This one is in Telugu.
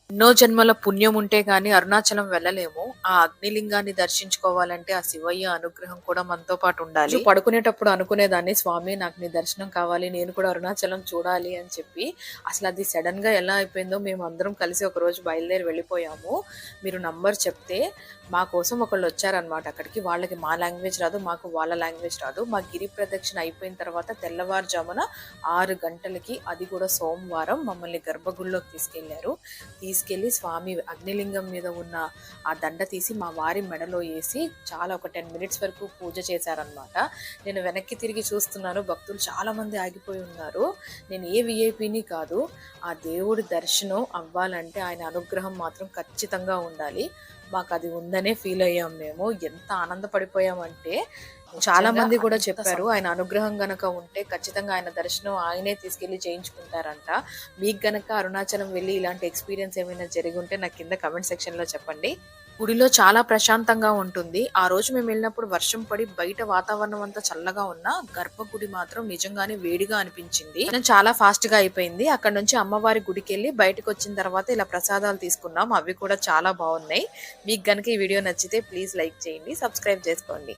ఎన్నో జన్మల పుణ్యం ఉంటే గాని అరుణాచలం వెళ్ళలేము. ఆ అగ్నిలింగాన్ని దర్శించుకోవాలంటే ఆ శివయ్య అనుగ్రహం కూడా మనతో పాటు ఉండాలి. రోజు పడుకునేటప్పుడు అనుకునేదాన్ని, స్వామి నాకు నీ దర్శనం కావాలి, నేను కూడా అరుణాచలం చూడాలి అని చెప్పి. అసలు అది సడన్ గా ఎలా అయిపోయిందో, మేము అందరం కలిసి ఒక రోజు బయలుదేరి వెళ్ళిపోయాము. మీరు నంబర్ చెప్తే మా కోసం ఒకళ్ళు వచ్చారనమాట అక్కడికి. వాళ్ళకి మా లాంగ్వేజ్ రాదు, మాకు వాళ్ళ లాంగ్వేజ్ రాదు. మా గిరి ప్రదక్షిణ అయిపోయిన తర్వాత తెల్లవారుజామున 6 గంటలకి, అది కూడా సోమవారం, మమ్మల్ని గర్భగుడిలోకి తీసుకెళ్లారు. తీసుకెళ్లి స్వామి అగ్నిలింగం మీద ఉన్న ఆ దండ తీసి మా వారి మెడలో వేసి చాలా ఒక 10 మినిట్స్ వరకు పూజ చేశారనమాట. నేను వెనక్కి తిరిగి చూస్తున్నాను, భక్తులు చాలా మంది ఆగిపోయి ఉన్నారు. నేను ఏ విఐపిని కాదు, ఆ దేవుడి దర్శనం అవ్వాలంటే ఆయన అనుగ్రహం మాత్రం ఖచ్చితంగా ఉండాలి. మాకు అది ఉందనే ఫీల్ అయ్యాం మేము. ఎంత ఆనందపడిపోయామంటే, చాలా మంది కూడా చెప్పారు ఆయన అనుగ్రహం గనక ఉంటే ఖచ్చితంగా ఆయన దర్శనం ఆయనే తీసుకెళ్లి చేయించుకుంటారంట. మీకు గనక అరుణాచలం వెళ్ళి ఇలాంటి ఎక్స్పీరియన్స్ ఏమైనా జరిగి ఉంటే నాకు కింద కమెంట్ సెక్షన్ లో చెప్పండి. గుడిలో చాలా ప్రశాంతంగా ఉంటుంది. ఆ రోజు మేము వెళ్ళినప్పుడు వర్షం పడి బయట వాతావరణం అంతా చల్లగా ఉన్నా గర్భగుడి మాత్రం నిజంగానే వేడిగా అనిపించింది. చాలా ఫాస్ట్ గా అయిపోయింది. అక్కడ నుంచి అమ్మవారి గుడికి వెళ్ళి బయటకు వచ్చిన తర్వాత ఇలా ప్రసాదాలు తీసుకున్నాం. అవి కూడా చాలా బాగున్నాయి. మీకు గనక ఈ వీడియో నచ్చితే ప్లీజ్ లైక్ చేయండి, సబ్స్క్రైబ్ చేసుకోండి.